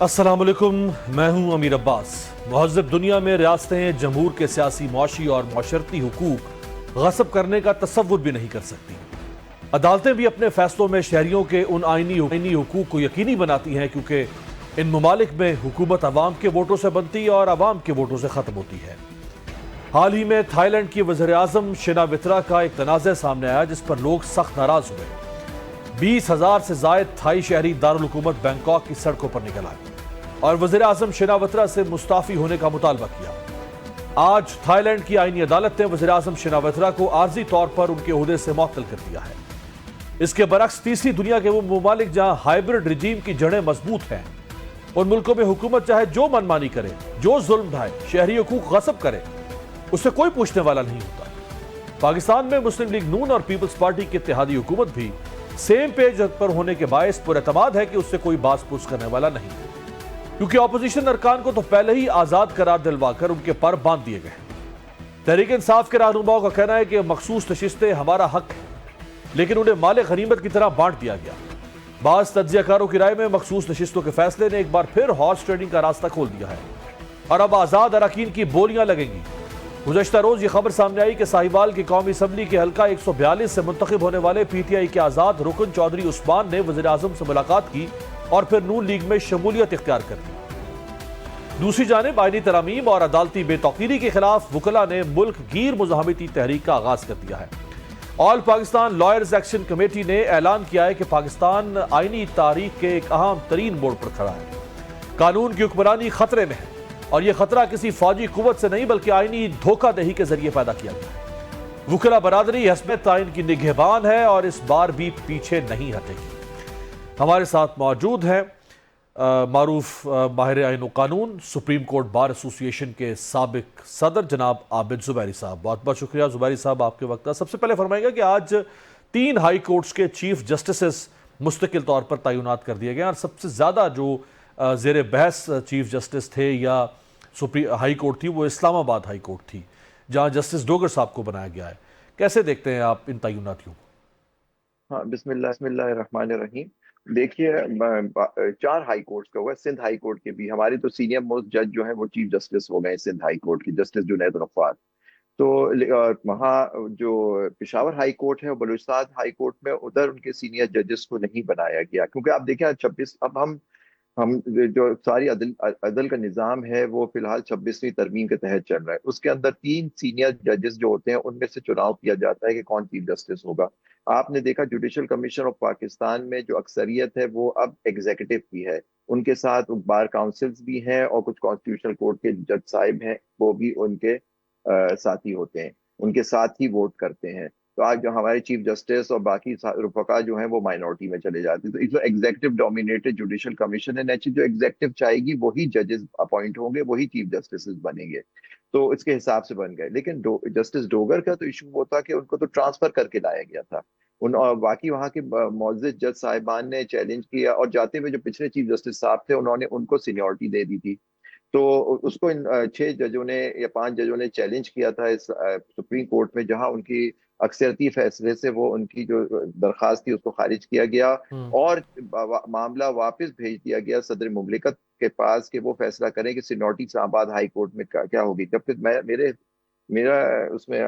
अस्सलाम वालेकुम, मैं हूं अमीर अब्बास। महज़ब दुनिया में रियासतें जमहूर के सियासी, मुआशी और माशरती हुकूक गस्ब करने का तसव्वुर भी नहीं कर सकती। अदालतें भी अपने फैसलों में शहरियों के उन आईनी हुकूक को यकीनी बनाती हैं, क्योंकि इन ममालिक में हुकूमत अवाम के वोटों से बनती है और अवाम के वोटों से ख़त्म होती है। हाल ही में थाईलैंड की वज़ीर आज़म शिनावित्रा का एक तनाज़ा सामने आया, जिस पर लोग सख्त नाराज़ हुए। 20,000 से ज़ायद थाई शहरी दारुल हुकूमत बैंकॉक की सड़कों पर निकल आए और वज़ीर आज़म शिनावित्रा से मुस्ताफ़ी होने का मुतालबा किया। आज थाईलैंड की आईनी अदालत ने वज़ीर आज़म शिनावित्रा को आर्जी तौर पर उनके ओहदे से मुअत्तल कर दिया है। इसके बरक्स तीसरी दुनिया के वो ममालिक जहां हाइब्रिड रिजीम की जड़ें मजबूत हैं, उन मुल्कों में हुकूमत चाहे जो मनमानी करे, जो जुल्म ढाए, शहरी हुकूक गस्ब करे, उससे कोई पूछने वाला नहीं होता। पाकिस्तान में मुस्लिम लीग नून और पीपल्स पार्टी की इत्तेहादी हुकूमत भी सेम पेज पर होने के बायस पुरएतमाद है कि उससे कोई बास पूछ करने वाला नहीं, क्योंकि अपोजिशन अरकान को तो पहले ही आजाद करार दिलवाकर उनके पर बांध दिए गए। तहरीक इंसाफ के रहनुमाओं का कहना है कि मखसूस नशिस्तें हमारा हक है, लेकिन उन्हें माले गनीमत की तरह बांट दिया गया। बाज़ तज्जियाकारों की राय में मखसूस नशिस्तों के फैसले ने एक बार फिर हॉर्स ट्रेडिंग का रास्ता खोल दिया है और अब आज़ाद अरकान की बोलियां लगेंगी। गुज़श्ता रोज ये खबर सामने आई कि साहिवाल की कौमी असम्बली के हल्का 142 से मुंतखब होने वाले PTI के आज़ाद रुकन चौधरी उस्मान ने वज़ीर आज़म से मुलाकात की और फिर नून लीग में शमूलियत इख्तियार कर दी। दूसरी जानिब आईनी तरामीम और अदालती बेतौकीरी के खिलाफ वकला ने मुल्क गीर मुज़ाहमती तहरीक का आगाज कर दिया है। All Pakistan lawyers action committee ने ऐलान किया है कि पाकिस्तान आईनी तारीख के एक अहम तरीन मोड़ पर खड़ा है। कानून की हुक्मरानी खतरे में है और यह खतरा किसी फौजी कुव्वत से नहीं बल्कि आईनी धोखादही के जरिए पैदा किया गया है। वकला बरादरी हस्ब ताइन की निगहबान है और इस बार भी पीछे नहीं हटेगी। हमारे साथ मौजूद हैं मारूफ माहिर आइन कानून, सुप्रीम कोर्ट बार एसोसिएशन के साबिक सदर जनाब आबिद जुबैरी साहब। बहुत बहुत शुक्रिया जुबैरी साहब आपके वक्त का। सबसे पहले फरमाइएगा कि आज 3 हाई कोर्ट्स के चीफ जस्टिस मुस्तकिल तौर पर तैनात कर दिए गए और सबसे ज़्यादा जो ज़ेर बहस चीफ जस्टिस थे या हाई कोर्ट थी, वो इस्लामाबाद हाई कोर्ट थी, जहाँ जस्टिस डोगर साहब को बनाया गया है। कैसे देखते हैं आप इन तैनातियों को? हाँ, बिस्मिल्लाहिर्रहमानिर्रहीम। देखिए, 4 हाई कोर्ट्स का हुआ है। सिंध हाई कोर्ट के भी हमारे तो सीनियर मोस्ट जज जो है वो चीफ जस्टिस हो गए सिंध हाई कोर्ट की, जस्टिस जुनैद गफ्फार। तो वहाँ जो पेशावर हाई कोर्ट है, बलूचिस्तान हाई कोर्ट में उधर उनके सीनियर जजेस को नहीं बनाया गया, क्योंकि आप देखें 26 अब हम जो सारी अदल का निज़ाम है वो फिलहाल 26वीं तरमीम के तहत चल रहा है। उसके अंदर 3 सीनियर जजेस जो होते हैं उनमें से चुनाव किया जाता है कि कौन चीफ जस्टिस होगा। आपने देखा जुडिशल कमीशन ऑफ पाकिस्तान में जो अक्सरियत है वो अब एग्जीक्यूटिव की है, उनके साथ बार काउंसिल्स भी हैं और कुछ कॉन्स्टिट्यूशनल कोर्ट के जज साहिब हैं, वो भी उनके साथी होते हैं, उनके साथ ही वोट करते हैं। तो आज जो हमारे चीफ जस्टिस और बाकी रुफका जो हैं वो माइनॉरिटी में चले जाते हैं। तो जो एग्जीक्यूटिव डोमिनेटेड जुडिशल कमीशन है, नेचुरली जो एग्जीक्यूटिव चाहेगी वही जजेस अपॉइंट होंगे, वही चीफ जस्टिस बनेंगे। तो इसके हिसाब से बन गए। लेकिन जस्टिस डोगर का तो इशू वो था कि उनको तो ट्रांसफर करके लाया गया था उन, और बाकी वहाँ के मोअज़्ज़िज़ जज साहिबान ने चैलेंज किया और जाते हुए जो पिछले चीफ जस्टिस साहब थे उन्होंने उनको सीनियरिटी दे दी थी। तो उसको इन 6 जजों ने या 5 जजों ने चैलेंज किया था इस सुप्रीम कोर्ट में, जहां उनकी अक्सरती फैसले से वो उनकी जो दरखास्त थी उसको खारिज किया गया और मामला वापस भेज दिया गया सदर मुमलिकत के पास कि वो फैसला करें कि सीनियरिटी इस्लामाबाद हाई कोर्ट में क्या होगी। जबकि मेरा उसमें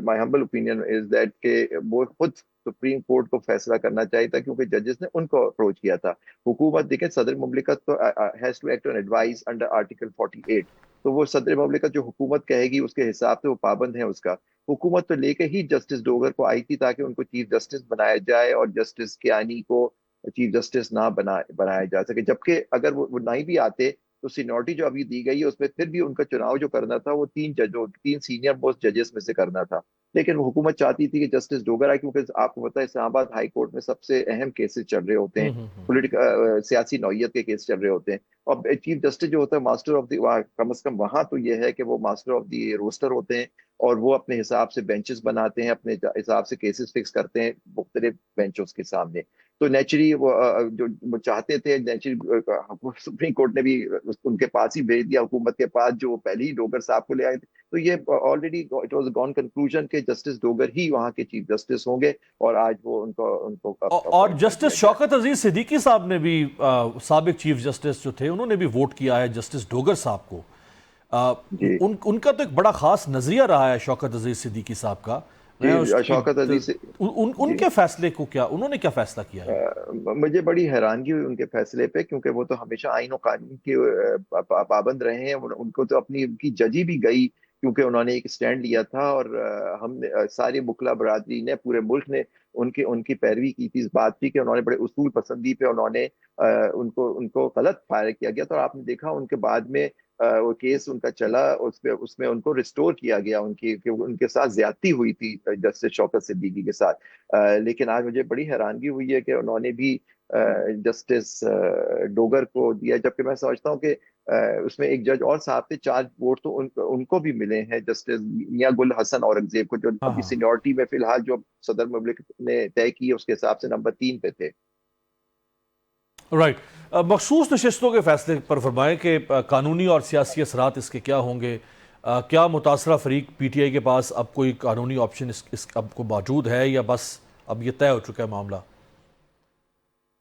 my humble opinion is that के वो खुद सुप्रीम कोर्ट को फैसला करना चाहिए था, क्योंकि जजेस ने उनको अप्रोच किया था। हुकूमत देखें, सदर मुमलिकत तो has to act on advice under article 48। तो वो सदर मुमलिकत जो हुकूमत कहेगी उसके हिसाब से वो पाबंद है उसका। हुकूमत तो लेके ही जस्टिस डोगर को आई थी ताकि उनको चीफ जस्टिस बनाया जाए और जस्टिस कियानी को चीफ जस्टिस ना बनाया जा सके। जबकि अगर वो नहीं भी आते तो सीनियरिटी जो अभी दी गई है उसमें फिर भी उनका चुनाव जो करना था वो 3 सीनियर मोस्ट जजेस में से करना था। लेकिन वो हुकूमत चाहती थी कि जस्टिस डोगर आए, क्योंकि आपको पता है इस्लामाबाद हाई कोर्ट में सबसे अहम केसेस चल रहे होते हैं, पॉलिटिकल सियासी नौयत के केस चल रहे होते हैं। और चीफ जस्टिस जो होता है मास्टर ऑफ द, कम से कम वहां तो ये है कि वो मास्टर ऑफ द रोस्टर होते हैं और वो अपने हिसाब से बेंचेस बनाते हैं, अपने हिसाब से केसेस फिक्स करते हैं मुख्तलिफ बेंचों के सामने। تو نیچری وہ چاہتے تھے، نیچری سپریم کورٹ نے بھی ان کے پاس ہی بھیج دیا، حکومت کے پاس، جو پہلے ہی ڈوگر صاحب کو لے آئے تھے. تو یہ already it was gone conclusion کہ جسٹس ڈوگر ہی وہاں کے چیف جسٹس ہوں گے، اور آج وہ ان کو اور اپوائنٹ کر دیا جسٹس گیا. شوکت عزیز صدیقی صاحب نے بھی سابق چیف جسٹس جو تھے انہوں نے بھی ووٹ کیا ہے جسٹس ڈوگر صاحب کو. جی ان کا تو ایک بڑا خاص نظریہ رہا ہے شوکت عزیز صدیقی صاحب کا. میں اس جی، کی شوکت عزیز سے ان جی. کے فیصلے کو کیا انہوں نے کیا فیصلہ کیا ہے؟ مجھے بڑی حیرانگی ہوئی ان کے فیصلے پہ، کیونکہ وہ تو ہمیشہ آئین و قانون کے پابند رہے ہیں. ان کو تو ان کی ججی بھی گئی، کیونکہ انہوں نے ایک سٹینڈ لیا تھا، اور ہم نے ساری مکلا برادری نے، پورے ملک نے ان کی پیروی کی تھی اس بات کی کہ انہوں نے بڑے اصول پسندی پہ انہوں نے ان کو غلط فائر کیا گیا تھا. اور آپ نے دیکھا ان کے بعد میں وہ کیس ان کا چلا، اس میں ان کو ریسٹور کیا گیا، ان کے ساتھ زیادتی ہوئی تھی جسٹس شوکت صدیقی کے ساتھ. لیکن آج مجھے بڑی حیرانگی ہوئی ہے کہ انہوں نے بھی جسٹس ڈوگر کو دیا، جبکہ میں سمجھتا ہوں کہ اس میں ایک جج اور صاحب تھے، 4 ووٹ تو ان کو بھی ملے ہیں جسٹس میاں گل حسن اورنگزیب کو، جو ہاں ابھی ہاں سینیورٹی میں فی الحال جو صدر مملکت نے طے کی ہے اس کے حساب سے نمبر 3 پہ تھے. رائٹ. مخصوص نشستوں کے فیصلے پر فرمائیں کہ قانونی اور سیاسی اثرات اس کے کیا ہوں گے؟ کیا متاثرہ فریق پی ٹی آئی کے پاس اب کوئی قانونی آپشن اس اب کو موجود ہے، یا بس اب یہ طے ہو چکا ہے معاملہ؟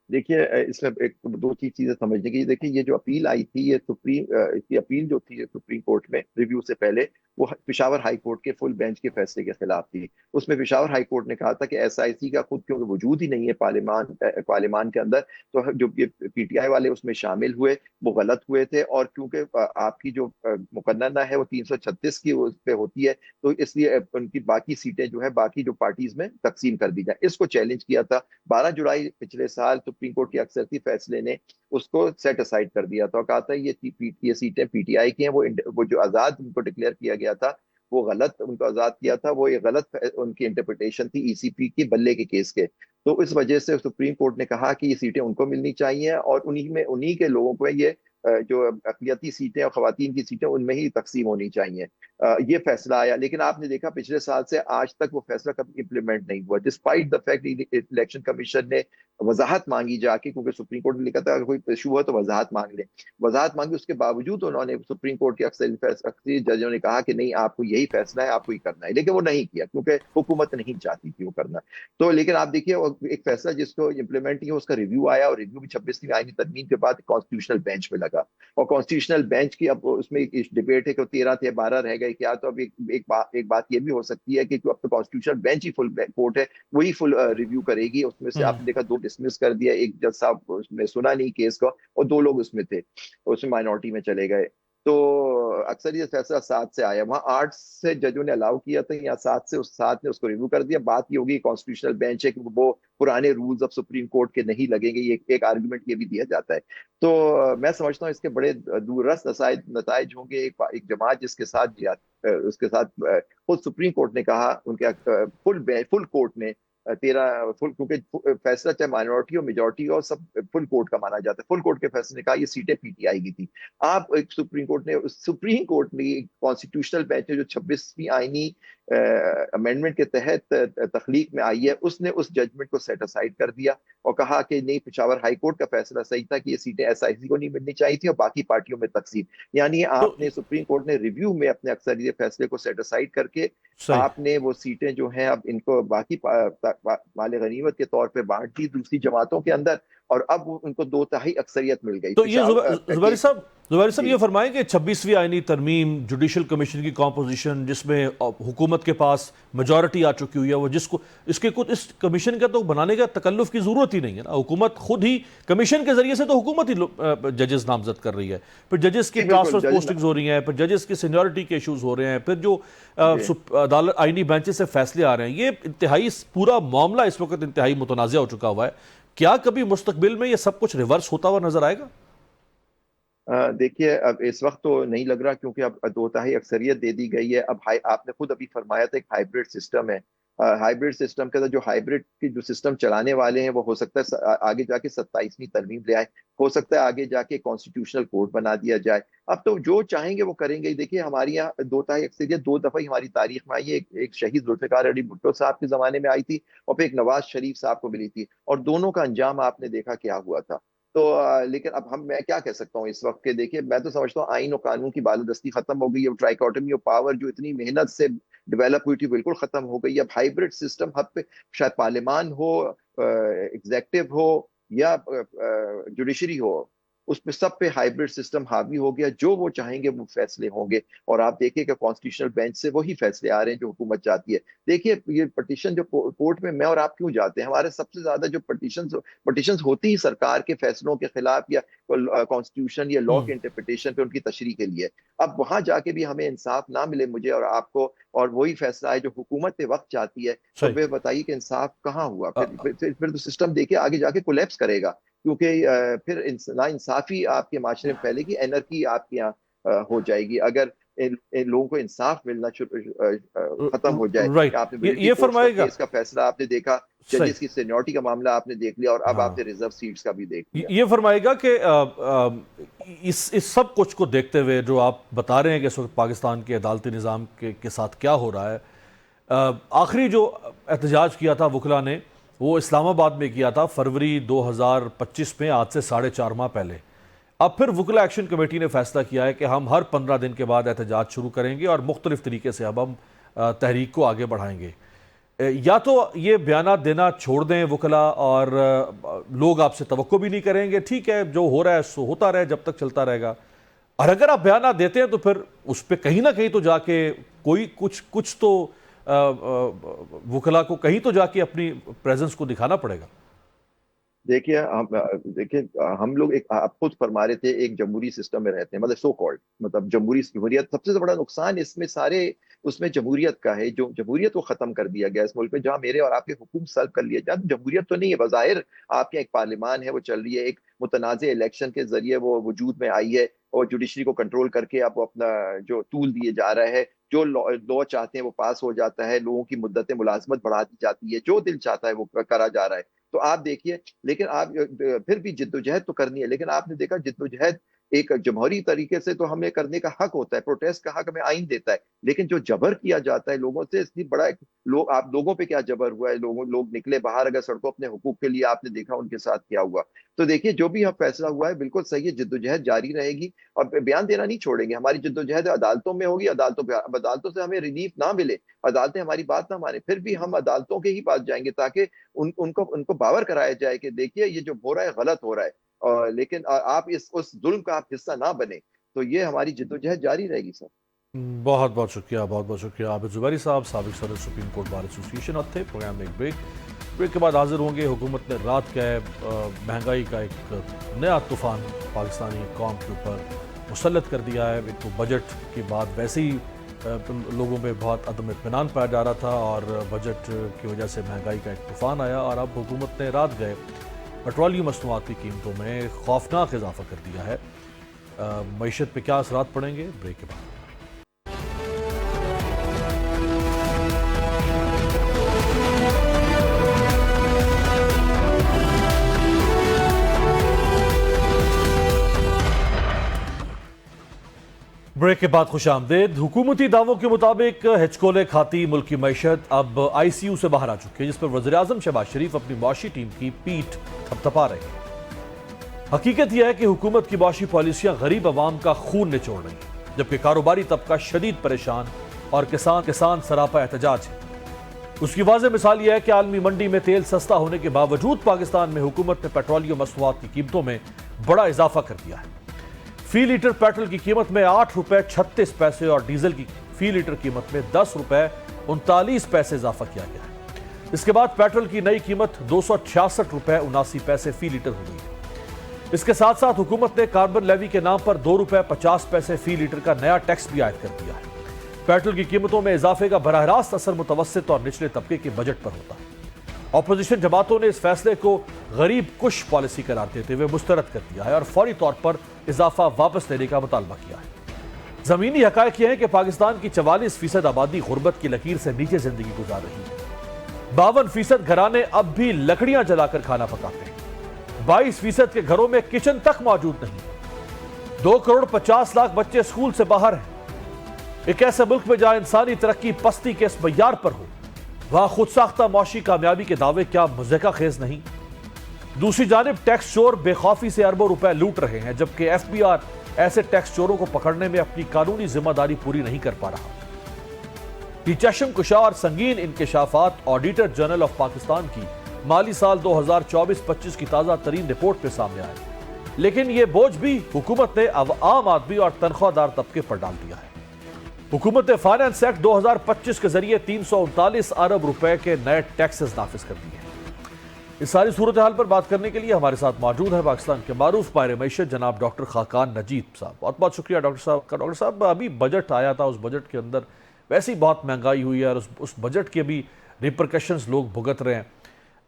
دیکھیے اس میں ایک دو چیزیں سمجھنے کی. دیکھیے یہ جو اپیل آئی تھی، یہ اس کی اپیل جو تھی سپریم کورٹ میں ریویو سے پہلے، وہ پشاور ہائی کورٹ کے فل بینچ کے فیصلے کے خلاف تھی. اس میں پشاور ہائی کورٹ نے کہا تھا کہ ایس آئی سی کا خود کیونکہ وجود ہی نہیں ہے پارلیمان کے اندر، تو جو پی ٹی آئی والے اس میں شامل ہوئے وہ غلط ہوئے تھے. اور کیونکہ آپ کی جو مقننہ ہے وہ 336 کی اس پہ ہوتی ہے، تو اس لیے ان کی باقی سیٹیں جو ہے باقی جو پارٹیز میں تقسیم کر دی جائیں. اس کو چیلنج کیا تھا. 12 جولائی پچھلے سال سپریم کورٹ کے اکثریتی فیصلے نے اس کو سیٹ اسائڈ کر دیا تھا، اور کہا تھا یہ سیٹیں پی ٹی آئی کی ہیں. وہ جو آزاد ان کو ڈکلیئر کیا گیا تھا، وہ غلط ان کو آزاد کیا تھا، وہ یہ غلط ان کی انٹرپریٹیشن تھی ای سی پی کی بلے کے کیس کے. تو اس وجہ سے سپریم کورٹ نے کہا کہ یہ سیٹیں ان کو ملنی چاہیے، اور انہی کے لوگوں کو یہ جو اقلیتی سیٹیں اور خواتین کی سیٹیں ان میں ہی تقسیم ہونی چاہیے. یہ فیصلہ آیا. لیکن آپ نے دیکھا پچھلے سال سے آج تک وہ فیصلہ کبھی امپلیمنٹ نہیں ہوا، despite the fact election commission نے وضاحت مانگی جا کے، کیونکہ سپریم کورٹ نے لکھا تھا اگر کوئی ایشو ہے تو وضاحت مانگ لیں. وضاحت مانگی، اس کے باوجود انہوں نے سپریم کورٹ کے اکثر ججوں نے کہا کہ نہیں، آپ کو یہی فیصلہ ہے، آپ کو یہ کرنا ہے. لیکن وہ نہیں کیا، کیونکہ حکومت نہیں چاہتی تھی وہ کرنا. تو لیکن آپ دیکھیے ایک فیصلہ جس کو امپلیمنٹ نہیں ہو، اس کا ریویو آیا، اور ریویو بھی 26ویں آئینی ترمیم کے بعد کانسٹیٹیوشنل بینچ میں لگا. اور کانسٹیٹیوشنل بینچ کی اب اس میں ڈبیٹ ہے کہ 13 تھے 12 رہ گئے کیا. تو اب ایک بات یہ بھی ہو سکتی ہے کہ جو اب تو کانسٹیٹیوشنل بینچ ہی فل کورٹ ہے، وہی فل ریویو کرے گی. اس میں سے آپ نے دیکھا 2 ڈسمس کر دیا، ایک جج صاحب اس میں سنا نہیں کیس کو، اور 2 لوگ اس میں تھے، اس میں مائنورٹی میں چلے گئے. تو اکثر یہ فیصلہ 7 سے آیا. وہاں 8 سے ججوں نے الاؤ کیا تھا، یا 7 نے اس کو ریویو کر دیا. بات یہ ہوگی کانسٹیٹیوشنل بینچ ہے کہ وہ پرانے رولز آف سپریم کورٹ کے نہیں لگیں گے. یہ ایک آرگومنٹ یہ بھی دیا جاتا ہے. تو میں سمجھتا ہوں اس کے بڑے دوررس نتائج ہوں گے. ایک جماعت جس کے ساتھ خود سپریم کورٹ نے کہا، ان کے فل کورٹ نے 13 فل، کیونکہ فیصلہ چاہے مائنورٹی اور میجورٹی اور سب فل کورٹ کا مانا جاتا ہے. فل کورٹ کے فیصلے نے کہا یہ سیٹیں پی ٹی آئی کی تھی. آپ سپریم کورٹ نے کانسٹیٹیوشنل بینچ نے جو 26ویں آئینی امینڈمنٹ کے تحت تخلیق میں آئی ہے، اس نے اس ججمنٹ کو سیٹ اسائڈ کر دیا، اور کہا کہ نہیں، پشاور ہائی کورٹ کا فیصلہ صحیح تھا کہ یہ سیٹیں ایس آئی سی کو نہیں ملنی چاہیے تھی، اور باقی پارٹیوں میں تقسیم. یعنی تو آپ نے سپریم کورٹ نے ریویو میں اپنے اکثریت فیصلے کو سیٹ اسائڈ کر کے صحیح. آپ نے وہ سیٹیں جو ہیں اب ان کو باقی مال غنیمت کے طور پہ بانٹ دی دوسری جماعتوں کے اندر، اور اب ان کو 2/3 اکثریت مل گئی. تو یہ زبیر صاحب جی یہ فرمائیں کہ 26ویں آئینی ترمیم، جوڈیشل کمیشن کی کمپوزیشن جس میں حکومت کے پاس میجورٹی آ چکی ہوئی ہے، وہ اس کمیشن کا تو بنانے کا تکلف کی ضرورت ہی نہیں ہے نا. حکومت خود ہی کمیشن کے ذریعے سے تو حکومت ہی ججز نامزد کر رہی ہے. پھر ججز کی بالکل ٹرانسفر پوسٹنگز ہو رہی ہیں، پھر ججز کی سینیورٹی کے ایشوز ہو رہے ہیں، پھر جو جی عدالت آئینی بینچز سے فیصلے آ رہے ہیں. یہ انتہائی پورا معاملہ اس وقت انتہائی متنازع ہو چکا ہوا ہے. کیا کبھی مستقبل میں یہ سب کچھ ریورس ہوتا ہوا نظر آئے گا؟ دیکھیے اب اس وقت تو نہیں لگ رہا، کیونکہ اب 2/3 اکثریت دے دی گئی ہے. اب آپ نے خود ابھی فرمایا تھا ایک ہائیبرڈ سسٹم ہے. हाइब्रिड सिस्टम के जो हाइब्रिड की जो सिस्टम चलाने वाले हैं वो हो सकता है आगे जाके 27वीं तरमीम ले आए, हो सकता है आगे जाके कॉन्स्टिट्यूशनल कोड बना दिया जाए। अब तो जो चाहेंगे वो करेंगे। देखिए हमारी यहाँ दो ताई अक्सरियत 2 दफा ही हमारी तारीख में आई है, एक शहीद जुल्फिकार अली भुट्टो साहब के जमाने में आई थी और फिर एक नवाज शरीफ साहब को मिली थी, और दोनों का अंजाम आपने देखा क्या हुआ था। तो लेकिन अब मैं क्या कह सकता हूँ इस वक्त के, देखिए मैं तो समझता हूँ आइन और कानून की बालादस्ती खत्म हो गई है, ट्राइकोटमी ऑफ पावर जो इतनी मेहनत से डेवलप हुई थी बिल्कुल खत्म हो गई। अब हाइब्रिड सिस्टम हब पे शायद पार्लियामान हो, एग्जेक्टिव हो या जुडिशरी हो, उस पे सब पे हाइब्रिड सिस्टम हावी हो गया। जो वो चाहेंगे वो फैसले होंगे, और आप देखिए कि कॉन्स्टिट्यूशनल बेंच से वही फैसले आ रहे हैं जो हुकूमत चाहती है। देखिए ये पटिशन जो कोर्ट में मैं और आप क्यों जाते हैं, हमारे सबसे ज्यादा जो पटिशन होती ही सरकार के फैसलों के खिलाफ या कॉन्स्टिट्यूशन या लॉ के इंटरप्रिटेशन पे उनकी तशरीह के लिए। अब वहां जाके भी हमें इंसाफ ना मिले मुझे और आपको, और वही फैसला है जो हुकूमत पे वक्त चाहती है, तो सही। वे बताइए कि इंसाफ कहाँ हुआ। फिर तो सिस्टम देखिए आगे जाके कोलैप्स करेगा, क्योंकि फिर ना इंसाफी आपके माशरे में फैलेगी, एनर्की आपके यहाँ हो जाएगी अगर इन लोगों को इंसाफ मिलना खत्म हो जाए। राइट, आपने ये मिलिट्री कोर्ट्स का फरमाएगा। केस का फैसला आपने देखा, सही। जजेस की सीनियरिटी का मामला आपने देख लिया, और अब हाँ, आपने रिजर्व सीट्स का भी देख लिया। ये फरमाएगा कि इस सब कुछ को देखते हुए जो आप बता रहे हैं कि इस वक्त पाकिस्तान के अदालती निज़ाम के साथ क्या हो रहा है, आखिरी जो एहतजाज किया था वकला ने वो इस्लामाबाद में किया था फरवरी 2025 में, आज से 4.5 माह पहले। अब फिर वकला एक्शन कमेटी ने फैसला किया है कि हम हर 15 दिन के बाद एहतजाज शुरू करेंगे और मुख्तलिफ तरीके से अब हम तहरीक को आगे बढ़ाएंगे। या तो ये बयानात देना छोड़ दें वकला और लोग आपसे तवक्को भी नहीं करेंगे, ठीक है जो हो रहा है सो होता रहे, जब तक चलता रहेगा। और अगर आप बयानात देते हैं तो फिर उस पर कहीं ना कहीं तो जाके कोई कुछ तो वकला को कहीं तो जाके अपनी प्रेजेंस को दिखाना पड़ेगा। देखिए हम लोग एक, आप खुद फरमा रहे थे, एक जमहूरी सिस्टम में रहते हैं, मतलब सो कॉल्ड, मतलब जमहूरियत। सबसे बड़ा नुकसान इसमें सारे उसमें जमहूरियत का है, जो जमहूरियत को खत्म कर दिया गया इस मुल्क में, जहां मेरे और आपके हुकूम सल्ब कर लिए जाए। जमहूरियत तो नहीं है, बज़ाहिर आपके एक पार्लियामान है वो चल रही है, एक मुतनाज़े इलेक्शन के जरिए वो वजूद में आई है, और जुडिशरी को कंट्रोल करके अब वो अपना जो टूल दिए जा रहा है, जो लॉ चाहते हैं वो पास हो जाता है, लोगों की मुद्दतें मुलाजमत बढ़ा दी जाती है, जो दिल चाहता है वो करा जा रहा है। तो आप देखिए, लेकिन आप फिर भी जिद्दोजहद तो करनी है, लेकिन आपने देखा जिद्दोजहद एक जमहूरी तरीके से तो हमें करने का हक होता है, प्रोटेस्ट का हक हमें आइन देता है, लेकिन जो जबर किया जाता है लोगों से, इसलिए बड़ा आप लोगों पे क्या जबर हुआ है, लोग निकले बाहर अगर सड़कों अपने हुकूक के लिए, आपने देखा उनके साथ क्या हुआ। तो देखिए जो भी अब फैसला हुआ है बिल्कुल सही है, जिद्दोजहद जारी रहेगी और बयान देना नहीं छोड़ेंगे। हमारी जिद्दोजहद अदालतों में होगी, अदालतों से हमें रिलीफ ना मिले, अदालतें हमारी बात ना माने, फिर भी हम अदालतों के ही पास जाएंगे ताकि उनको बावर कराया जाए कि देखिए ये जो हो रहा है गलत हो रहा है, लेकिन आप उस जुल्म का आप हिस्सा ना बने। तो ये हमारी जिद्दोजहद जारी रहेगी सर। बहुत बहुत शुक्रिया, बहुत बहुत शुक्रिया आबिद ज़ुबैरी साहब, साबिक सदर सुप्रीम कोर्ट बार एसोसिएशन। अब थे प्रोग्राम में एक ब्रेक के बाद हाजिर होंगे। हुकूमत ने रात का महंगाई का एक नया तूफ़ान पाकिस्तानी कौम के ऊपर मुसल्लत कर दिया है। एक तो बजट के बाद वैसे ही लोगों में बहुत अदम इत्मीनान पाया जा रहा था और बजट की वजह से महंगाई का एक तूफ़ान आया, और अब हुकूमत ने रात गए पेट्रोलियम मसनूआत की कीमतों में खौफनाक इजाफा कर दिया है। मईशत पे क्या असरात पड़ेंगे, ब्रेक के बाद। ब्रेक के बाद खुश आमदेद। हुकूमती दावों के मुताबिक हिचकोले खाती मुल्क की मैशत अब ICU से बाहर आ चुकी है, जिस पर वज़ीर-ए-आज़म शहबाज शरीफ अपनी मुआशी टीम की पीठ थपथपा रहे हैं। हकीकत यह है कि हुकूमत की मुआशी पॉलिसियां गरीब अवाम का खून निचोड़ रही हैं, जबकि कारोबारी तबका शदीद परेशान और किसान सरापा एहतजाज है। उसकी वाज़ेह मिसाल यह है कि आलमी मंडी में तेल सस्ता होने के बावजूद पाकिस्तान में हुकूमत ने पेट्रोलियम मसनूआत की कीमतों में बड़ा इजाफा कर दिया है। फी लीटर पेट्रोल की कीमत में 8 रुपए 36 पैसे और डीजल की फी लीटर कीमत में 10 रुपए 39 पैसे इजाफा किया गया है। इसके बाद पेट्रोल की नई कीमत 266 रुपए 79 पैसे फी लीटर हो गई है। इसके साथ साथ हुकूमत ने कार्बन लेवी के नाम पर 2 रुपए 50 पैसे फी लीटर का नया टैक्स भी आयद कर दिया है। पेट्रोल की कीमतों में इजाफे का बराह रास्त असर मुतवस्सित और निचले तबके के बजट पर होता है। अपोजिशन जमातों ने इस फैसले को गरीब कुश पॉलिसी करार देते हुए मुस्तरद कर दिया है और फौरी तौर पर इजाफा वापस लेने का मुतालबा किया है। जमीनी हकायक यह है कि पाकिस्तान की 44% आबादी गुर्बत की लकीर से नीचे जिंदगी गुजार रही है। 52% घराने अब भी लकड़ियां जलाकर खाना पकाते हैं। 22% के घरों में किचन तक मौजूद नहीं। 2 करोड़ 50 लाख बच्चे स्कूल से बाहर हैं। एक ऐसे मुल्क में जहां इंसानी तरक्की पस्ती के इस मय्यार पर हो, वहां खुद साख्ता मौशी कामयाबी के दावे क्या मुज़हिका खेज नहीं। दूसरी जानिब टैक्स चोर बेखौफी से अरबों रुपए लूट रहे हैं, जबकि FBI ऐसे टैक्स चोरों को पकड़ने में अपनी कानूनी जिम्मेदारी पूरी नहीं कर पा रहा। ये चश्मकुशा और संगीन इंकशाफात ऑडिटर जनरल ऑफ पाकिस्तान की माली साल 2024-25 की ताजा तरीन रिपोर्ट पे सामने आए, लेकिन ये बोझ भी हुकूमत ने अब आम आदमी और तनख्वाहदार तबके पर डाल दिया है। हुकूमत ने फाइनेंस एक्ट 2025 के जरिए 339 अरब रुपए के नए टैक्सेस नाफिज कर दिए हैं। इस सारी सूरत हाल पर बात करने के लिए हमारे साथ मौजूद है पाकिस्तान के मारूफ माहिर मईशत जनाब डॉक्टर खाकान नजीब साहब। बहुत बहुत शुक्रिया डॉक्टर साहब का। डॉक्टर साहब, अभी बजट आया था, उस बजट के अंदर वैसे ही बहुत महंगाई हुई है और उस बजट के भी रिपरकशंस लोग भुगत रहे हैं।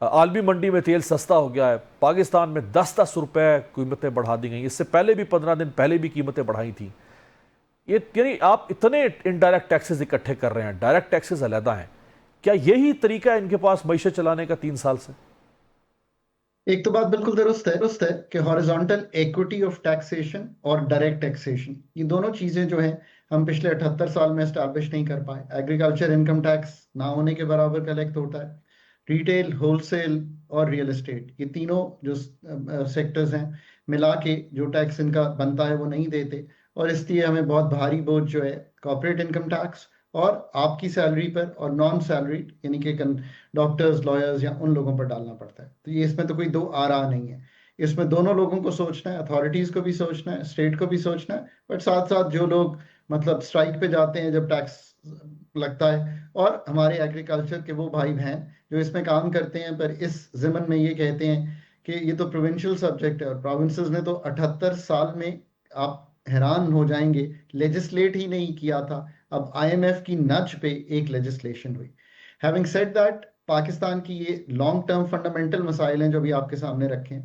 आलमी मंडी में तेल सस्ता हो गया है, पाकिस्तान में 10-10 रुपए कीमतें बढ़ा दी गई, इससे पहले भी 15 दिन पहले भी कीमतें बढ़ाई थी। ये यानी आप इतने इनडायरेक्ट टैक्सेस इकट्ठे कर रहे हैं, डायरेक्ट टैक्सेस अलहदा हैं, क्या यही तरीका है इनके पास मईशत चलाने का 3 साल से? एक तो बात बिल्कुल दुरुस्त है कि हॉरिजॉन्टल इक्विटी ऑफ टैक्सेशन और डायरेक्ट टैक्सेशन, ये दोनों चीजें जो हैं हम पिछले 78 साल में एस्टैब्लिश नहीं कर पाए। एग्रीकल्चर इनकम टैक्स ना होने के बराबर कलेक्ट होता है। रिटेल, होलसेल और रियल एस्टेट, ये तीनों जो सेक्टर्स हैं मिला के जो टैक्स इनका बनता है वो नहीं देते, और इसलिए हमें बहुत भारी बोझ जो है कॉर्पोरेट इनकम टैक्स और आपकी सैलरी पर और नॉन सैलरीड यानी कि डॉक्टर्स, लॉयर्स या उन लोगों पर डालना पड़ता है। तो ये इसमें तो कोई दो आरा नहीं है, इसमें दोनों लोगों को सोचना है, अथॉरिटीज को भी सोचना है, स्टेट को भी सोचना है, बट साथ साथ जो लोग मतलब स्ट्राइक पे जाते हैं जब टैक्स लगता है, और हमारे एग्रीकल्चर के वो भाई बहन जो इसमें काम करते हैं पर इस ज़िमन में ये कहते हैं कि ये तो प्रोविंशियल सब्जेक्ट है, और प्रोविंसेस ने तो 78 साल में, आप हैरान हो जाएंगे, लेजिस्लेट ही नहीं किया था। अब IMF की नज पे एक लेजिस्लेशन हुई। हैविंग सेड दैट, पाकिस्तान की ये लॉन्ग टर्म फंडामेंटल मसाइल हैं जो भी आपके सामने रखे हैं,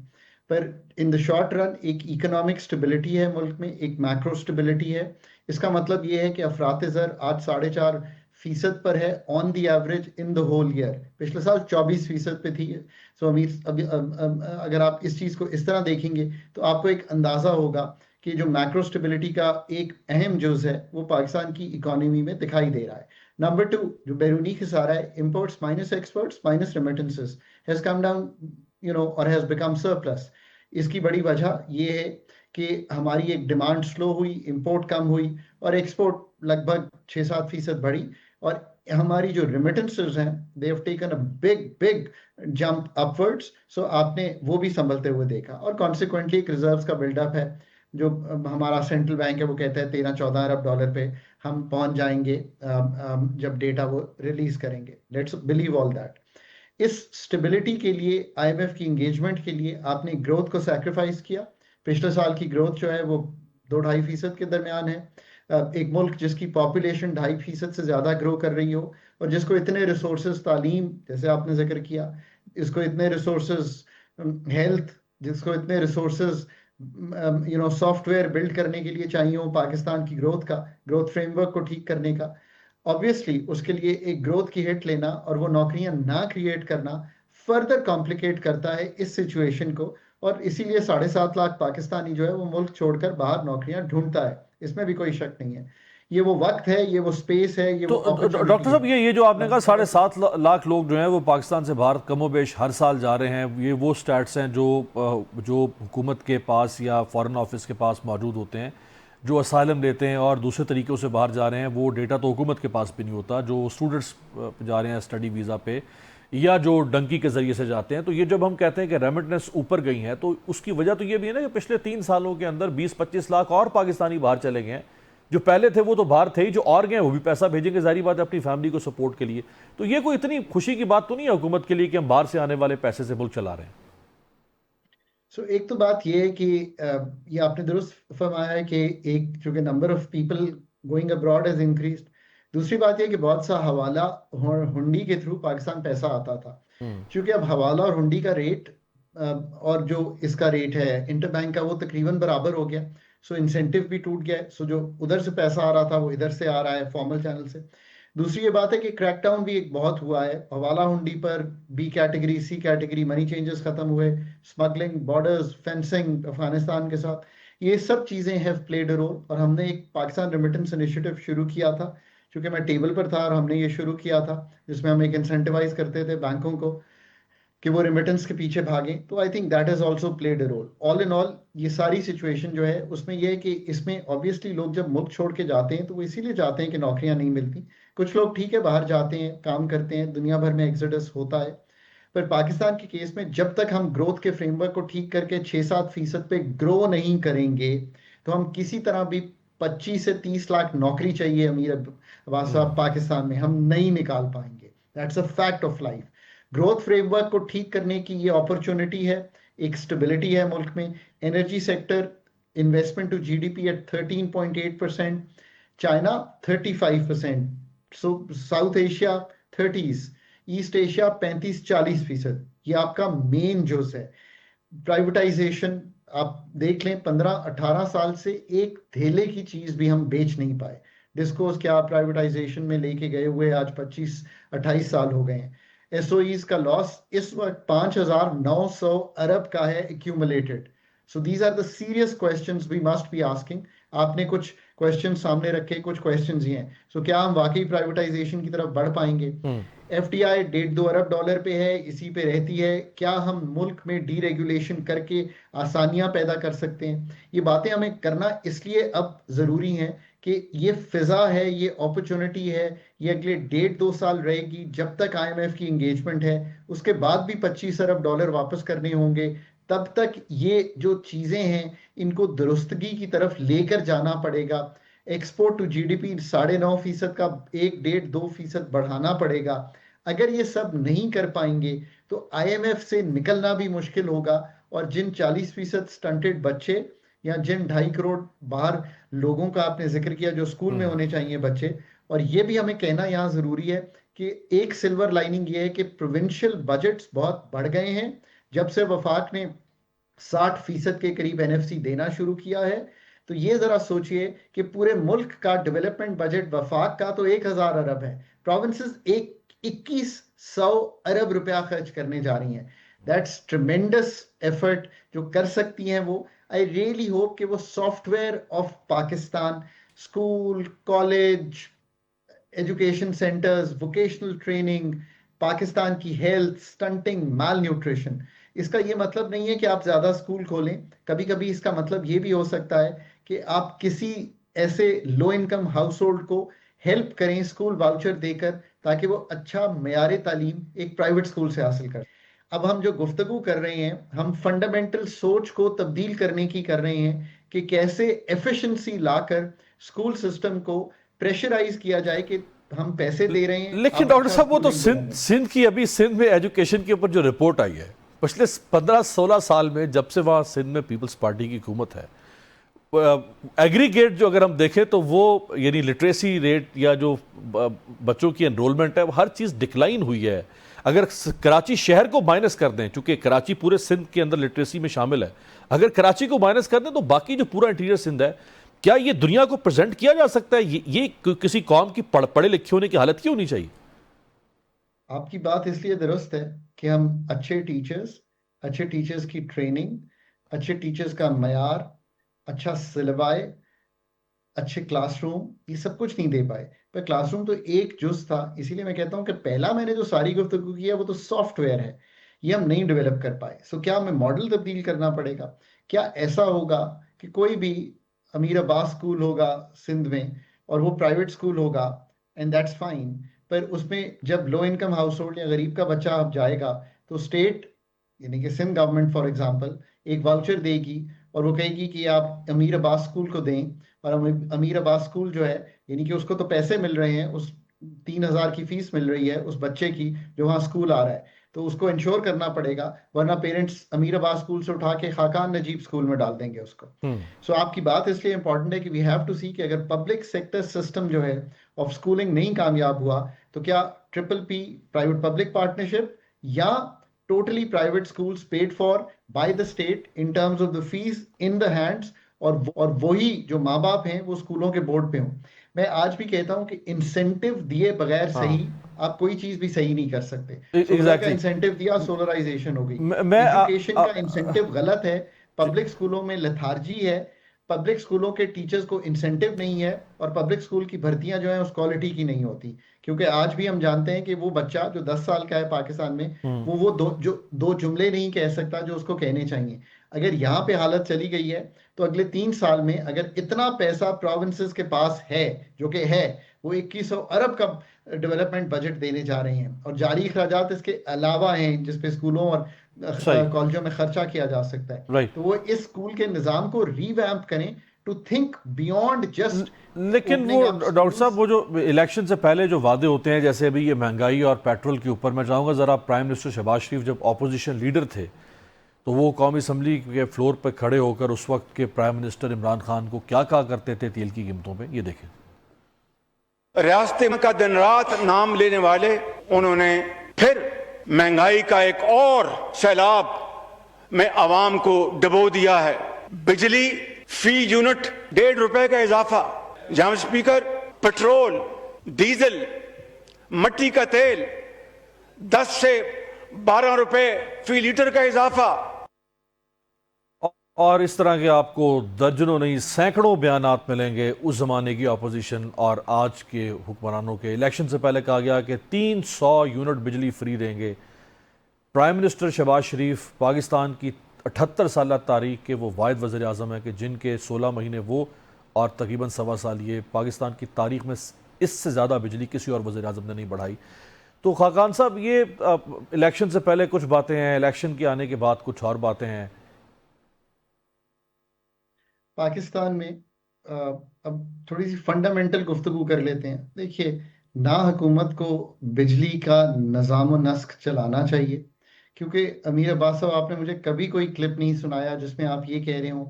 पर इन द शॉर्ट रन एक इकोनॉमिक स्टेबिलिटी है मुल्क में, एक मैक्रो स्टेबिलिटी है। इसका मतलब ये है कि अफरात-ए-ज़र आज 4.5% पर है on the average in the whole year. पिछले साल 24% पे थी। सो अगर आप इस चीज़ को इस तरह देखेंगे तो आपको एक अंदाज़ा होगा कि जो मैक्रो स्टेबिलिटी का एक अहम जुज है वो पाकिस्तान की इकोनॉमी में दिखाई दे रहा है। नंबर 2, जो बैरूनी खसारा है, imports minus exports minus remittances has come down और हैज बिकम सरप्लस। इसकी बड़ी वजह ये है कि हमारी एक डिमांड स्लो हुई, इंपोर्ट कम हुई और एक्सपोर्ट लगभग 6-7% बढ़ी, और हमारी जो रेमिटेंसेस हैं they have taken a big jump upwards. So आपने वो भी संभलते हुए देखा, और कॉन्सिक्वेंटली एक रिजर्व्स का बिल्डअप है। जो हमारा सेंट्रल बैंक है वो कहता है 13-14 अरब डॉलर पे हम पहुंच जाएंगे जब डेटा वो रिलीज करेंगे। Let's believe all that. इस स्टेबिलिटी के लिए, IMF की इंगेजमेंट के लिए आपने ग्रोथ को सैक्रिफाइस किया। पिछले साल की ग्रोथ जो है वो 2-2.5% के दरमियान है। एक मुल्क जिसकी पॉपुलेशन 2.5% से ज्यादा ग्रो कर रही हो, और जिसको इतने रिसोर्सेज, तालीम जैसे आपने जिक्र किया, इसको इतने रिसोर्सेज हेल्थ, जिसको इतने रिसोर्सेज सॉफ्टवेयर बिल्ड करने के लिए चाहिए हो पाकिस्तान की ग्रोथ फ्रेमवर्क को ठीक करने का, ऑब्वियसली उसके लिए एक ग्रोथ की हिट लेना और वो नौकरियां ना क्रिएट करना फर्दर कॉम्प्लिकेट करता है इस सिचुएशन को, और इसीलिए 7.5 लाख पाकिस्तानी जो है वो मुल्क छोड़कर बाहर नौकरियां ढूंढता है। इसमें भी कोई शक नहीं है। ये वो वक्त है, ये वो स्पेस है, ये तो वो डॉक्टर साहब, ये जो आपने कहा 7.5 लाख लोग जो हैं वो पाकिस्तान से बाहर कमोबेश हर साल जा रहे हैं, ये वो स्टैट्स हैं जो हुकूमत के पास या फॉरेन ऑफिस के पास मौजूद होते हैं। जो असाइलम लेते हैं और दूसरे तरीक़ों से बाहर जा रहे हैं, वो डेटा तो हुकूमत के पास भी नहीं होता। जो स्टूडेंट्स जा रहे हैं स्टडी वीज़ा पे या जो डंकी के ज़रिए से जाते हैं, तो ये जब हम कहते हैं कि रेमिटेंस ऊपर गई है, तो उसकी वजह तो ये भी है ना कि पिछले 3 सालों के अंदर 20-25 लाख और पाकिस्तानी बाहर चले गए हैं। जो पहले थे वो तो बाहर थे ही, जो और गए वो भी पैसा भेजेंगे, जारी बात है, अपनी फैमिली को सपोर्ट के लिए। तो ये कोई इतनी खुशी की बात तो नहीं है हुकूमत के लिए कि हम बाहर से आने वाले पैसे से मुल्क चला रहे हैं। सो एक तो बात ये है कि ये आपने दुरुस्त फरमाया है कि एक चूंकि number of people going abroad has increased. दूसरी बात ये कि बहुत सा हवाला हुंडी के थ्रू पाकिस्तान पैसा आता था, क्योंकि अब हवाला और हुंडी का रेट और जो इसका रेट है इंटरबैंक का वो तकरीबन बराबर हो गया। सो इंसेंटिव भी टूट गया है। सो जो उधर से पैसा आ रहा था वो इधर से आ रहा है फॉर्मल चैनल से। दूसरी ये बात है कि क्रैकडाउन भी एक बहुत हुआ है, हवाला हुंडी पर बी कैटेगरी, सी कैटेगरी, मनी चेंजेस खत्म हुए, स्मगलिंग, बॉर्डर्स, फेंसिंग अफगानिस्तान के साथ, ये सब चीजें हैव प्लेड अ रोल। और हमने एक पाकिस्तान रेमिटेंस इनिशिएटिव शुरू किया था, क्योंकि मैं टेबल पर था और हमने ये शुरू किया था, जिसमें हम एक इंसेंटिवाइज करते थे बैंकों को कि वो रेमिटेंस के पीछे भागें। तो I think that has also played a role. All in all ये सारी सिचुएशन जो है उसमें ये है कि इसमें ऑब्वियसली लोग जब मुल्क छोड़ के जाते हैं तो वो इसीलिए जाते हैं कि नौकरियां नहीं मिलती। कुछ लोग ठीक है बाहर जाते हैं, काम करते हैं, दुनिया भर में एक्सोडस होता है, पर पाकिस्तान के केस में जब तक हम ग्रोथ के फ्रेमवर्क को ठीक करके 6-7% पे ग्रो नहीं करेंगे तो हम किसी तरह भी 25 से 30 लाख नौकरी चाहिए अमीर अब्बास साहब पाकिस्तान में हम नहीं निकाल पाएंगे। That's a fact of life. Growth framework को ठीक करने की ये अपॉर्चुनिटी है, एक स्टेबिलिटी है मुल्क में। Energy sector investment to GDP at 13.8%, China 35%, so South Asia 30s, East Asia 35-40%। ये आपका मेन जोश है। प्राइवेटाइजेशन आप देख लें, 15-18 साल से एक थैले की चीज भी हम बेच नहीं पाए। डिस्कोस क्या प्राइवेटाइजेशन में लेके गए हुए आज 25-28 साल हो गए हैं। एसओईज का लॉस इस वक्त 5,900 अरब का है accumulated. So these are the serious questions we must be asking. आपने कुछ क्वेश्चन सामने रखे, कुछ क्वेश्चंस ही हैं। सो क्या हम वाकई प्राइवेटाइजेशन की तरफ बढ़ पाएंगे? एफडीआई 1.5-2 अरब डॉलर पे है, इसी पे रहती है। क्या हम मुल्क में डीरेगुलेशन करके आसानियां पैदा कर सकते हैं? ये बातें हमें करना इसलिए अब जरूरी है कि ये फिजा है, ये अपॉर्चुनिटी है, ये अगले 1.5-2 साल रहेगी जब तक आईएमएफ की एंगेजमेंट है। उसके बाद भी 25 अरब डॉलर वापस करने होंगे। तब तक ये जो चीजें हैं इनको दुरुस्तगी की तरफ लेकर जाना पड़ेगा। एक्सपोर्ट टू जीडीपी 9.5% का 1-1.5-2% बढ़ाना पड़ेगा। अगर ये सब नहीं कर पाएंगे तो आईएमएफ से निकलना भी मुश्किल होगा। और जिन 40% स्टंटेड बच्चे या जिन 2.5 करोड़ बाहर लोगों का आपने जिक्र किया जो स्कूल में होने चाहिए बच्चे, और ये भी हमें कहना यहाँ जरूरी है कि एक सिल्वर लाइनिंग ये है कि प्रोविंशियल बजट्स बहुत बढ़ गए हैं जब से वफाक ने 60% के करीब एनएफसी देना शुरू किया है। तो ये जरा सोचिए कि पूरे मुल्क का डेवलपमेंट बजट वफाक का तो 1,000 अरब है, प्रोविंसेस 2,100 अरब रुपया खर्च करने जा रही हैं। दैट्स ट्रेमेंडस एफर्ट जो कर सकती हैं वो। आई रियली होप कि वो software of Pakistan, school, college, education centres, vocational training, Pakistan की हेल्थ, स्टंटिंग, माल न्यूट्रिशन, इसका ये मतलब नहीं है कि आप ज्यादा स्कूल खोलें। कभी कभी इसका मतलब ये भी हो सकता है कि आप किसी ऐसे लो इनकम हाउस होल्ड को हेल्प करें स्कूल वाउचर देकर, ताकि वो अच्छा मेयार तालीम एक प्राइवेट स्कूल से हासिल करें। अब हम जो गुफ्तगू कर रहे हैं हम फंडामेंटल सोच को तब्दील करने की कर रहे हैं कि कैसे एफिशिएंसी लाकर स्कूल सिस्टम को प्रेशराइज किया जाए कि हम पैसे दे रहे हैं। लेकिन डॉक्टर साहब वो तो सिंध की अभी सिंध में एजुकेशन के ऊपर जो रिपोर्ट आई है पिछले 15-16 साल में जब से वहाँ सिंध में पीपल्स पार्टी की हुकूमत है, एग्रीगेट जो अगर हम देखें तो वो यानी लिटरेसी रेट या जो बच्चों की एनरोलमेंट है वो हर चीज़ डिक्लाइन हुई है। अगर कराची शहर को माइनस कर दें, चूंकि कराची पूरे सिंध के अंदर लिटरेसी में शामिल है, अगर कराची को माइनस कर दें तो बाकी जो पूरा इंटीरियर सिंध है, क्या ये दुनिया को प्रेजेंट किया जा सकता है? ये किसी कौम की पढ़े लिखे होने की हालत क्यों होनी चाहिए? आपकी बात इसलिए दुरुस्त है कि हम अच्छे टीचर्स की ट्रेनिंग, अच्छे टीचर्स का मयार, अच्छा सिलेबाई, अच्छे क्लासरूम, ये सब कुछ नहीं दे पाए। पर क्लासरूम तो एक जुज था। इसीलिए मैं कहता हूं कि पहला मैंने जो सारी गुफ्तगू किया वो तो सॉफ्टवेयर है, ये हम नहीं डेवलप कर पाए। सो क्या हमें मॉडल तब्दील करना पड़ेगा? क्या ऐसा होगा कि कोई भी अमीर अब्बास स्कूल होगा सिंध में और वो प्राइवेट स्कूल होगा, एंड दैट्स फाइन, पर उसमें जब लो इनकम हाउस होल्ड या गरीब का बच्चा अब जाएगा तो स्टेट यानी कि सिंध गवर्नमेंट फॉर एग्जांपल एक वाउचर देगी और वो कहेगी कि आप अमीर अब्बास स्कूल को दें। और अमीर अब्बास स्कूल जो है यानी कि उसको तो पैसे मिल रहे हैं, उस 3,000 की फीस मिल रही है उस बच्चे की जो वहाँ स्कूल आ रहा है, तो उसको इंश्योर करना पड़ेगा, वरना पेरेंट्स अमीर अब्बास स्कूल से उठा के खाकान नजीब स्कूल में डाल देंगे उसको। सो आपकी बात इसलिए इंपॉर्टेंट है कि वी हैव टू सी कि अगर पब्लिक सेक्टर सिस्टम जो है ऑफ स्कूलिंग नहीं कामयाब हुआ तो क्या PPP प्राइवेट पब्लिक पार्टनरशिप या totally private schools paid for by the state in terms of the fees in the hands اور وہی جو ماں باپ ہیں وہ اسکولوں کے بورڈ پہ ہوں. میں آج بھی کہتا ہوں کہ انسینٹیو دیے بغیر صحیح آپ کوئی چیز بھی صحیح نہیں کر سکتے. سولر کا انسینٹیو دیا, سولرائزیشن ہو گئی. ایجوکیشن کا انسینٹیو غلط ہے, پبلک اسکولوں میں لتھارجی ہے, پبلک اسکولوں کے ٹیچرز کو انسینٹیو نہیں ہے, اور پبلک اسکول کی بھرتیاں جو ہیں اس کوالٹی کی نہیں ہوتی. کیونکہ آج بھی ہم جانتے ہیں کہ وہ بچہ جو 10 سال کا ہے پاکستان میں, وہ دو جملے نہیں کہہ سکتا جو اس کو کہنے چاہیے. اگر یہاں پہ حالت چلی گئی ہے تو اگلے 3 سال میں اگر اتنا پیسہ پروونسز کے پاس ہے, جو کہ ہے, وہ 2100 ارب کا ڈیولپمنٹ بجٹ دینے جا رہے ہیں, اور جاری اخراجات اس کے علاوہ ہیں جس پہ اسکولوں اور کالجوں میں خرچہ کیا جا سکتا ہے. تو وہ اس اسکول کے نظام کو ری ویمپ کریں ٹو تھنک بیونڈ جسٹ. لیکن وہ ڈاکٹر صاحب وہ جو الیکشن سے پہلے جو وعدے ہوتے ہیں, جیسے ابھی یہ مہنگائی اور پیٹرول کے اوپر, میں چاہوں گا ذرا پرائم منسٹر شہباز شریف جب اپوزیشن لیڈر تھے تو وہ قومی اسمبلی کے فلور پہ کھڑے ہو کر اس وقت کے پرائم منسٹر عمران خان کو کیا کہا کرتے تھے تیل کی قیمتوں پہ, یہ دیکھیں. ریاست کا دن رات نام لینے والے, انہوں نے پھر مہنگائی کا ایک اور سیلاب میں عوام کو ڈبو دیا ہے. بجلی فی یونٹ 1.5 روپے کا اضافہ, جناب اسپیکر, پٹرول, ڈیزل, مٹی کا تیل 10 سے 12 روپے فی لیٹر کا اضافہ. اور اس طرح کے آپ کو درجنوں نہیں سینکڑوں بیانات ملیں گے اس زمانے کی اپوزیشن اور آج کے حکمرانوں کے. الیکشن سے پہلے کہا گیا کہ 300 یونٹ بجلی فری دیں گے. پرائم منسٹر شہباز شریف پاکستان کی 78 سالہ تاریخ کے وہ واحد وزیر اعظم ہیں کہ جن کے 16 مہینے وہ اور تقریباً 1.25 سال یہ پاکستان کی تاریخ میں اس سے زیادہ بجلی کسی اور وزیر اعظم نے نہیں بڑھائی. تو خاقان صاحب, یہ الیکشن سے پہلے کچھ باتیں ہیں, الیکشن کے آنے کے بعد کچھ اور باتیں ہیں. پاکستان میں اب تھوڑی سی فنڈامنٹل گفتگو کر لیتے ہیں. دیکھیے, نہ حکومت کو بجلی کا نظام و نسق چلانا چاہیے, کیونکہ امیر عباس صاحب آپ نے مجھے کبھی کوئی کلپ نہیں سنایا جس میں آپ یہ کہہ رہے ہوں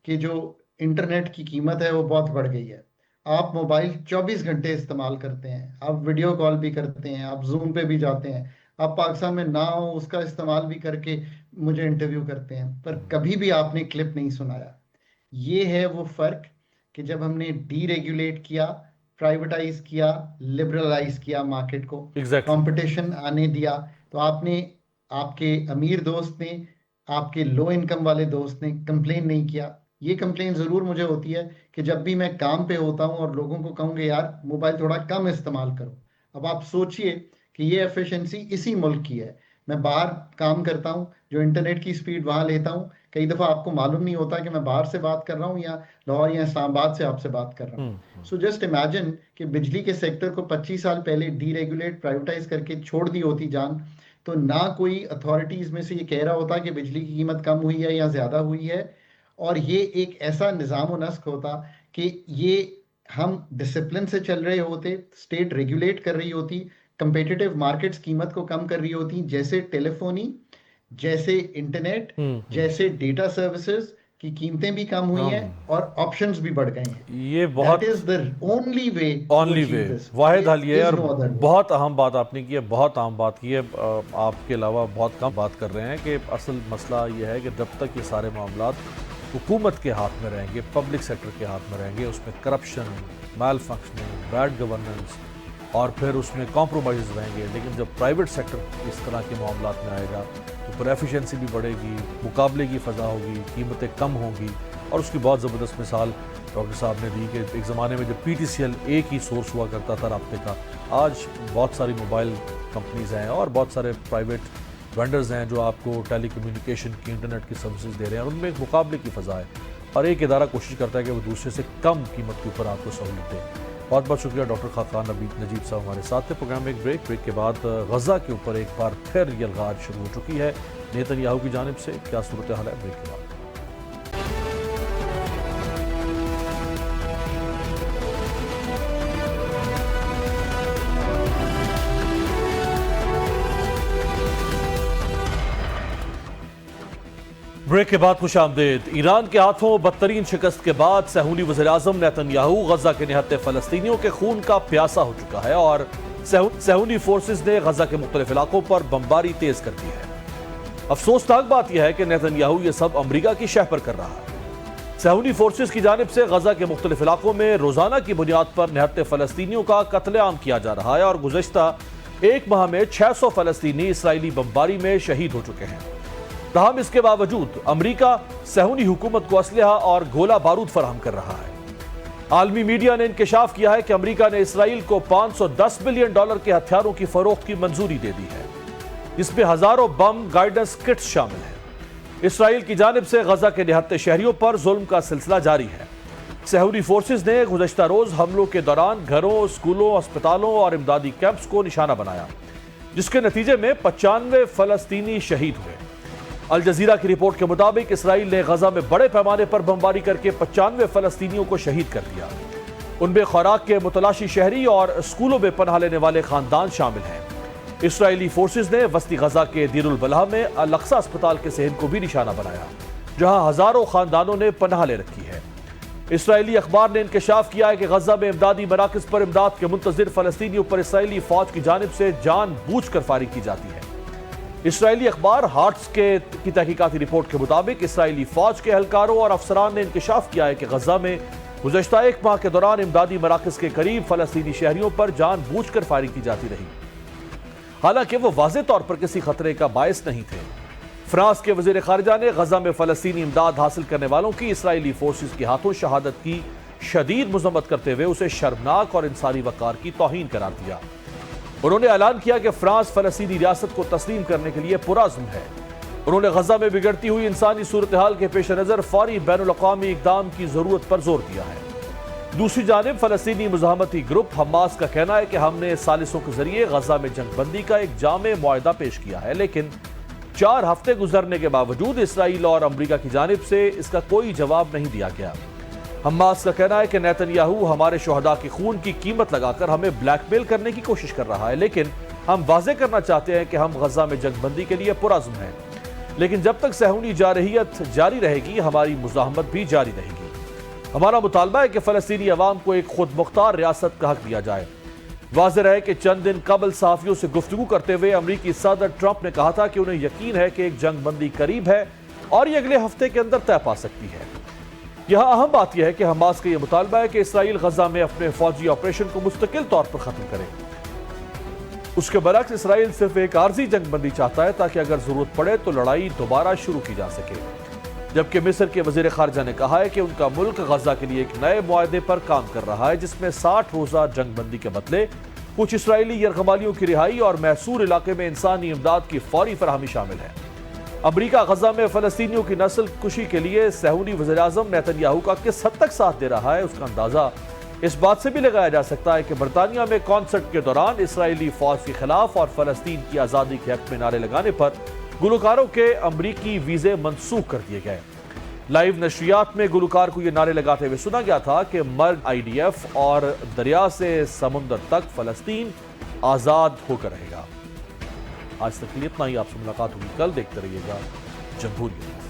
کہ جو انٹرنیٹ کی قیمت ہے وہ بہت بڑھ گئی ہے. آپ موبائل 24 گھنٹے استعمال کرتے ہیں, آپ ویڈیو کال بھی کرتے ہیں, آپ زوم پہ بھی جاتے ہیں, آپ پاکستان میں نہ ہو اس کا استعمال بھی کر کے مجھے انٹرویو کرتے ہیں, پر کبھی بھی آپ نے کلپ نہیں سنایا. یہ ہے وہ فرق کہ جب ہم نے ڈی ریگولیٹ کیا, پرائیویٹائز کیا, لبرلائز کیا مارکیٹ کو, کمپٹیشن آنے دیا, تو آپ کے امیر دوست نے, آپ کے لو انکم والے دوست نے کمپلین نہیں کیا. یہ کمپلین ضرور مجھے ہوتی ہے کہ جب بھی میں کام پہ ہوتا ہوں اور لوگوں کو کہوں گے یار موبائل تھوڑا کم استعمال کرو. اب آپ سوچئے کہ یہ ایفیشنسی اسی ملک کی ہے. میں باہر کام کرتا ہوں, جو انٹرنیٹ کی سپیڈ وہاں لیتا ہوں, کئی دفعہ آپ کو معلوم نہیں ہوتا کہ میں باہر سے بات کر رہا ہوں یا لاہور یا اسلام آباد سے آپ سے بات کر رہا ہوں. سو جسٹ امیجن کہ بجلی کے سیکٹر کو 25 سال پہلے ڈی ریگولیٹ, پرائیویٹائز کر کے چھوڑ دی ہوتی جان, تو نہ کوئی اتھارٹیز میں سے یہ کہہ رہا ہوتا کہ بجلی کی قیمت کم ہوئی ہے یا زیادہ ہوئی ہے, اور یہ ایک ایسا نظام و نسق ہوتا کہ یہ ہم ڈسپلن سے چل رہے ہوتے, اسٹیٹ ریگولیٹ کر رہی ہوتی, کمپیٹیٹیو مارکیٹس قیمت کو کم کر رہی ہوتی, جیسے ٹیلی فونی, جیسے انٹرنیٹ, جیسے ڈیٹا سروسز کی قیمتیں بھی کم ہوئی ہیں اور آپشنز بھی بڑھ گئے ہیں. یہ بہت اونلی وے واحد حل یہ ہے, اور بہت اہم بات آپ نے کی ہے, بہت اہم بات کی ہے. آپ کے علاوہ بہت کم بات کر رہے ہیں کہ اصل مسئلہ یہ ہے کہ جب تک یہ سارے معاملات حکومت کے ہاتھ میں رہیں گے, پبلک سیکٹر کے ہاتھ میں رہیں گے, اس میں کرپشن, میل فنکشننگ, بیڈ گورننس اور پھر اس میں کمپرومائز رہیں گے. لیکن جب پرائیویٹ سیکٹر اس طرح کے معاملات میں آئے گا تو پھر ایفیشنسی بھی بڑھے گی, مقابلے کی فضا ہوگی, قیمتیں کم ہوں گی. اور اس کی بہت زبردست مثال ڈاکٹر صاحب نے دی کہ ایک زمانے میں جب PTCL ایک ہی سورس ہوا کرتا تھا رابطے کا, آج بہت ساری موبائل کمپنیز ہیں اور بہت سارے پرائیویٹ وینڈرز ہیں جو آپ کو ٹیلی کمیونیکیشن کی, انٹرنیٹ کی سروسز دے رہے ہیں, اور ان میں ایک مقابلے کی فضا ہے, اور ایک ادارہ کوشش کرتا ہے کہ وہ دوسرے سے کم قیمت کے اوپر آپ کو سہولت دے. بہت بہت شکریہ ڈاکٹر خاقان نجیب صاحب ہمارے ساتھ تھے. پروگرام میں ایک بریک کے بعد غزہ کے اوپر ایک بار پھر یلغار شروع ہو چکی ہے نیتن یاہو کی جانب سے. کیا صورتحال ہے, بریک کے بعد. بریک کے بعد خوش آمدید. ایران کے ہاتھوں بدترین شکست کے بعد صہیونی وزیراعظم نیتن یاہو غزہ کے نہتے فلسطینیوں کے خون کا پیاسا ہو چکا ہے, اور صہیونی فورسز نے غزہ کے مختلف علاقوں پر بمباری تیز کر دی ہے. افسوسناک بات یہ ہے کہ نیتن یاہو یہ سب امریکہ کی شہ پر کر رہا ہے. صہیونی فورسز کی جانب سے غزہ کے مختلف علاقوں میں روزانہ کی بنیاد پر نہتے فلسطینیوں کا قتل عام کیا جا رہا ہے اور گزشتہ ایک ماہ میں 600 فلسطینی اسرائیلی بمباری میں شہید ہو چکے ہیں۔ تاہم اس کے باوجود امریکہ صہیونی حکومت کو اسلحہ اور گولہ بارود فراہم کر رہا ہے۔ عالمی میڈیا نے انکشاف کیا ہے کہ امریکہ نے اسرائیل کو $510 بلین کے ہتھیاروں کی فروخت کی منظوری دے دی ہے، جس میں ہزاروں بم گائیڈنس کٹس شامل ہیں۔ اسرائیل کی جانب سے غزہ کے نہتے شہریوں پر ظلم کا سلسلہ جاری ہے۔ صہیونی فورسز نے گزشتہ روز حملوں کے دوران گھروں، اسکولوں، اسپتالوں اور امدادی کیمپس کو نشانہ بنایا، جس کے نتیجے میں 95 فلسطینی شہید ہوئے۔ الجزیرہ کی رپورٹ کے مطابق اسرائیل نے غزہ میں بڑے پیمانے پر بمباری کر کے 95 فلسطینیوں کو شہید کر دیا۔ ان میں خوراک کے متلاشی شہری اور اسکولوں میں پناہ لینے والے خاندان شامل ہیں۔ اسرائیلی فورسز نے وسطی غزہ کے دیر البلح میں الاقصی اسپتال کے صحن کو بھی نشانہ بنایا، جہاں ہزاروں خاندانوں نے پناہ لے رکھی ہے۔ اسرائیلی اخبار نے انکشاف کیا ہے کہ غزہ میں امدادی مراکز پر امداد کے منتظر فلسطینیوں پر اسرائیلی فوج کی جانب سے جان بوجھ کر فائرنگ کی جاتی ہے۔ اسرائیلی اخبار ہارٹس کی تحقیقاتی رپورٹ کے مطابق اسرائیلی فوج کے اہلکاروں اور افسران نے انکشاف کیا ہے کہ غزہ میں گزشتہ ایک ماہ کے دوران امدادی مراکز کے قریب فلسطینی شہریوں پر جان بوجھ کر فائرنگ کی جاتی رہی، حالانکہ وہ واضح طور پر کسی خطرے کا باعث نہیں تھے۔ فرانس کے وزیر خارجہ نے غزہ میں فلسطینی امداد حاصل کرنے والوں کی اسرائیلی فورسز کے ہاتھوں شہادت کی شدید مذمت کرتے ہوئے اسے شرمناک اور انسانی وقار کی توہین قرار دیا۔ انہوں نے اعلان کیا کہ فرانس فلسطینی ریاست کو تسلیم کرنے کے لیے پرعزم ہے۔ انہوں نے غزہ میں بگڑتی ہوئی انسانی صورتحال کے پیش نظر فوری بین الاقوامی اقدام کی ضرورت پر زور دیا ہے۔ دوسری جانب فلسطینی مزاحمتی گروپ حماس کا کہنا ہے کہ ہم نے ثالثوں کے ذریعے غزہ میں جنگ بندی کا ایک جامع معاہدہ پیش کیا ہے، لیکن 4 ہفتے گزرنے کے باوجود اسرائیل اور امریکہ کی جانب سے اس کا کوئی جواب نہیں دیا گیا۔ حماس کا کہنا ہے کہ نیتن یاہو ہمارے شہداء کے خون کی قیمت لگا کر ہمیں بلیک میل کرنے کی کوشش کر رہا ہے، لیکن ہم واضح کرنا چاہتے ہیں کہ ہم غزہ میں جنگ بندی کے لیے پرعزم ہیں، لیکن جب تک صہیونی جارحیت جاری رہے گی ہماری مزاحمت بھی جاری رہے گی۔ ہمارا مطالبہ ہے کہ فلسطینی عوام کو ایک خود مختار ریاست کا حق دیا جائے۔ واضح رہے کہ چند دن قبل صحافیوں سے گفتگو کرتے ہوئے امریکی صدر ٹرمپ نے کہا تھا کہ انہیں یقین ہے کہ ایک جنگ بندی قریب ہے اور یہ اگلے ہفتے کے اندر طے پا سکتی ہے۔ یہاں اہم بات یہ ہے کہ حماس کا یہ مطالبہ ہے کہ اسرائیل غزہ میں اپنے فوجی آپریشن کو مستقل طور پر ختم کرے۔ اس کے برعکس اسرائیل صرف ایک عارضی جنگ بندی چاہتا ہے تاکہ اگر ضرورت پڑے تو لڑائی دوبارہ شروع کی جا سکے، جبکہ مصر کے وزیر خارجہ نے کہا ہے کہ ان کا ملک غزہ کے لیے ایک نئے معاہدے پر کام کر رہا ہے، جس میں 60 روزہ جنگ بندی کے بدلے کچھ اسرائیلی یرغمالیوں کی رہائی اور محصور علاقے میں انسانی امداد کی فوری فراہمی شامل ہے۔ امریکہ غزہ میں فلسطینیوں کی نسل کشی کے لیے صہیونی وزیراعظم نیتن یاہو کا کس حد تک ساتھ دے رہا ہے، اس کا اندازہ اس بات سے بھی لگایا جا سکتا ہے کہ برطانیہ میں کانسرٹ کے دوران اسرائیلی فوج کے خلاف اور فلسطین کی آزادی کے حق میں نعرے لگانے پر گلوکاروں کے امریکی ویزے منسوخ کر دیے گئے۔ لائیو نشریات میں گلوکار کو یہ نعرے لگاتے ہوئے سنا گیا تھا کہ مرگ IDF اور دریا سے سمندر تک فلسطین آزاد ہو کر رہے گا۔ آج تک کے لیے اتنا ہی، آپ سے ملاقات ہوگی کل، دیکھتے رہیے گا جمہوریت۔